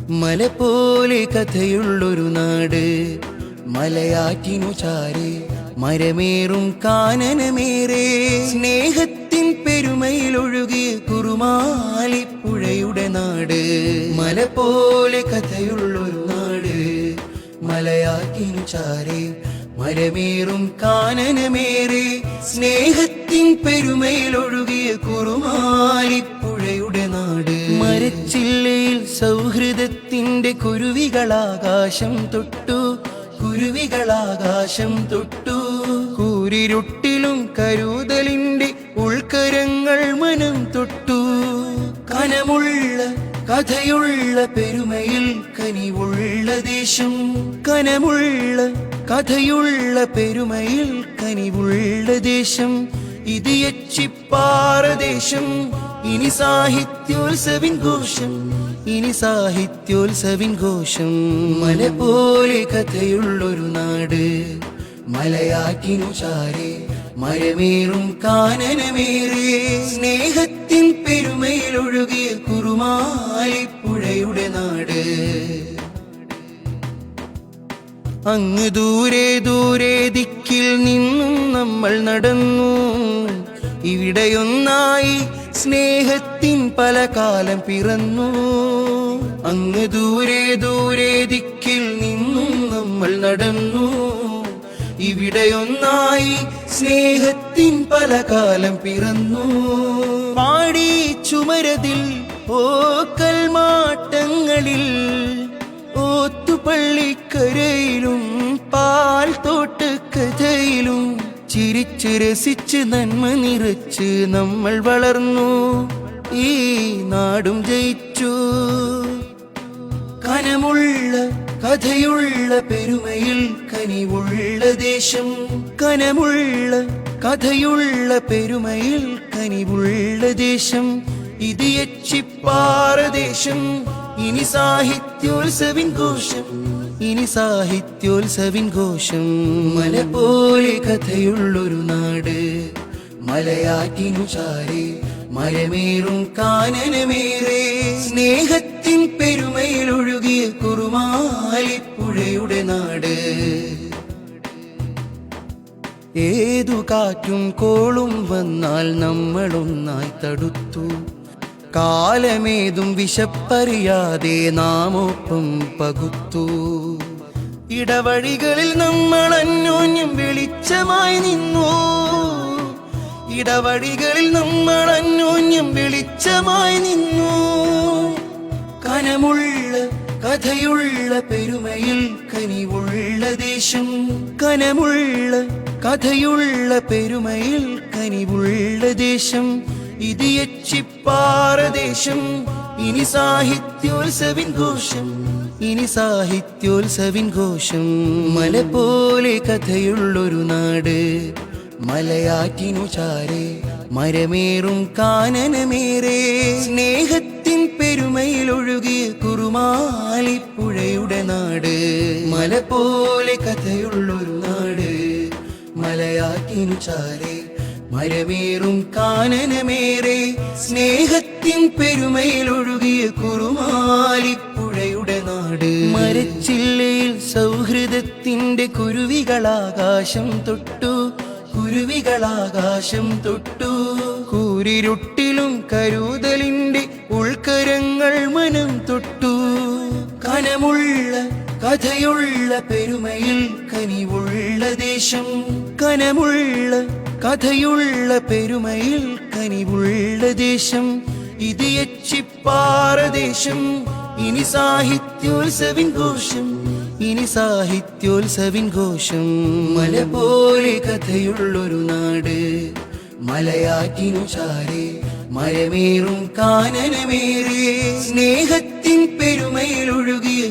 മല പോലെ കഥയുള്ളൊരു നാട്, മലയാറ്റിനു ചാരെ മരമേറും കാനനമേറെ. സ്നേഹത്തിൻ പെരുമയിലൊഴുകിയ കുറുമാലിപ്പുഴയുടെ നാട്. മല പോലെ കഥയുള്ളൊരു നാട്, മലയാറ്റിനു ചാരെ മരമേറും കാനനമേറെ. സ്നേഹത്തിൻ പെരുമയിലൊഴുകിയ കുറുമാലിപ്പുഴയുടെ നാട്. മരച്ചില്ലയിൽ സൗഹൃദത്തിന്റെ കുരുവികളാകാശം തൊട്ടു, കുരുവികളാകാശം തൊട്ടു. കൂരിരുട്ടിലും കരുതലിന്റെ ഉൾക്കരങ്ങൾ മനം തൊട്ടു. കനമുള്ള കഥയുള്ള പെരുമയിൽ കനിവുള്ള ദേശം, കനമുള്ള കഥയുള്ള പെരുമയിൽ കനിവുള്ള ദേശം. ഇത് എച്ചിപ്പാറ ദേശം. ഇനി സാഹിത്യോത്സവിൻ ഘോഷം, ഇനി സാഹിത്യോത്സവിൻ ഘോഷം. മല പോലെ കഥയുള്ളൊരു നാട്, മലയാറ്റിനു ചാരെ മരമേറും കാനനമേറെ. സ്നേഹത്തിൻ പെരുമയിലൊഴുകിയ കുറുമാലിപ്പുഴയുടെ നാട്. അങ്ങ് ദൂരെ ദൂരെ ദിക്കിൽ നിന്നും നമ്മൾ നടന്നു. ഇവിടെയൊന്നായി സ്നേഹത്തിൻ പല കാലം പിറന്നു. അങ്ങ് ദൂരെ ദൂരെ ദിക്കിൽ നിന്നും നമ്മൾ നടന്നു. ഇവിടെയൊന്നായി സ്നേഹത്തിൻ പല കാലം പിറന്നു. പാടി ചുമരതിൽ ഓക്കൽമാട്ടങ്ങളിൽ, ഓത്തുപള്ളിക്കരയിലും പാൽ തോട്ടക്കഥയിലും ചിരിച്ച് രസിച്ച് നന്മ നിറച്ച് നമ്മൾ വളർന്നു. ഈ നാടും ജയിച്ചു. കനമുള്ള കഥയുള്ള പെരുമയിൽ കനിവുള്ള ദേശം, കനമുള്ള കഥയുള്ള പെരുമയിൽ കനിവുള്ള ദേശം. ഇത് എച്ചിപ്പാറ ദേശം. ഇനി സാഹിത്യോത്സവിൻ ഘോഷം, ഇനി സാഹിത്യോത്സവിൻ ഘോഷം. മല പോലെ കഥയുള്ളൊരു നാട്, മലയാറ്റിനു ചാരെ മരമേറും കാനനമേറെ. സ്നേഹത്തിൻ പെരുമയിലൊഴുകിയ കുറുമാലിപ്പുഴയുടെ നാട്. ഏതു കാറ്റും കോളും വന്നാൽ നമ്മളൊന്നായി തടുത്തു. കാലമേതും വിശപ്പറിയാതെ നാം ഒപ്പം പകുത്തു. ഇടവഴികളിൽ നമ്മൾ അന്യോന്യം വെളിച്ചമായി നിന്നു. ഇടവഴികളിൽ നമ്മൾ അന്യോന്യം വെളിച്ചമായി നിന്നു. കനമുള്ള കഥയുള്ള പെരുമയിൽ കനിവുള്ള ദേശം, കനമുള്ള കഥയുള്ള പെരുമയിൽ കനിവുള്ള ദേശം. ഇത് എച്ചിപ്പാറ ദേശം. ഇനി സാഹിത്യോത്സവിൻ ഘോഷം, ഇനി സാഹിത്യോത്സവിൻ ഘോഷം. മല പോലെ കഥയുള്ളൊരു നാട്, മലയാറ്റിനു ചാരെ മരമേറും കാനനമേറെ. സ്നേഹത്തിൻ പെരുമയിലൊഴുകിയ കുറുമാലിപ്പുഴയുടെ നാട്. മല പോലെ കഥയുള്ളൊരു നാട്, മലയാറ്റിനു ചാരെ മരമേറും കാനനമേറെ. സ്നേഹത്തിൻ പെരുമയിലൊഴുകിയ കുറുമാലിപ്പുഴയുടെ നാട്. മരച്ചില്ലയിൽ സൗഹൃദത്തിന്റെ കുരുവികളാകാശം തൊട്ടു, കുരുവികളാകാശം തൊട്ടു. കൂരിരുട്ടിലും കരുതലിന്റെ ഉൾക്കരങ്ങൾ മനം തൊട്ടു. കനമുള്ള കഥയുള്ള പെരുമയിൽ കനിവുള്ള ദേശം, കനമുള്ള കഥയുള്ള പെരുമയിൽ കനിവുള്ള ദേശം. ഇത് എച്ചിപ്പാറ ദേശം. ഇനി സാഹിത്യോത്സവിൻ ഘോഷം, ഇനി സാഹിത്യോത്സവിൻ ഘോഷം. മല പോലെ കഥയുള്ളൊരു നാട്, മലയാറ്റിനു ചാരെ മരമേറും കാനനമേറെ. സ്നേഹത്തിൻ പെരുമയിലൊഴുകിയ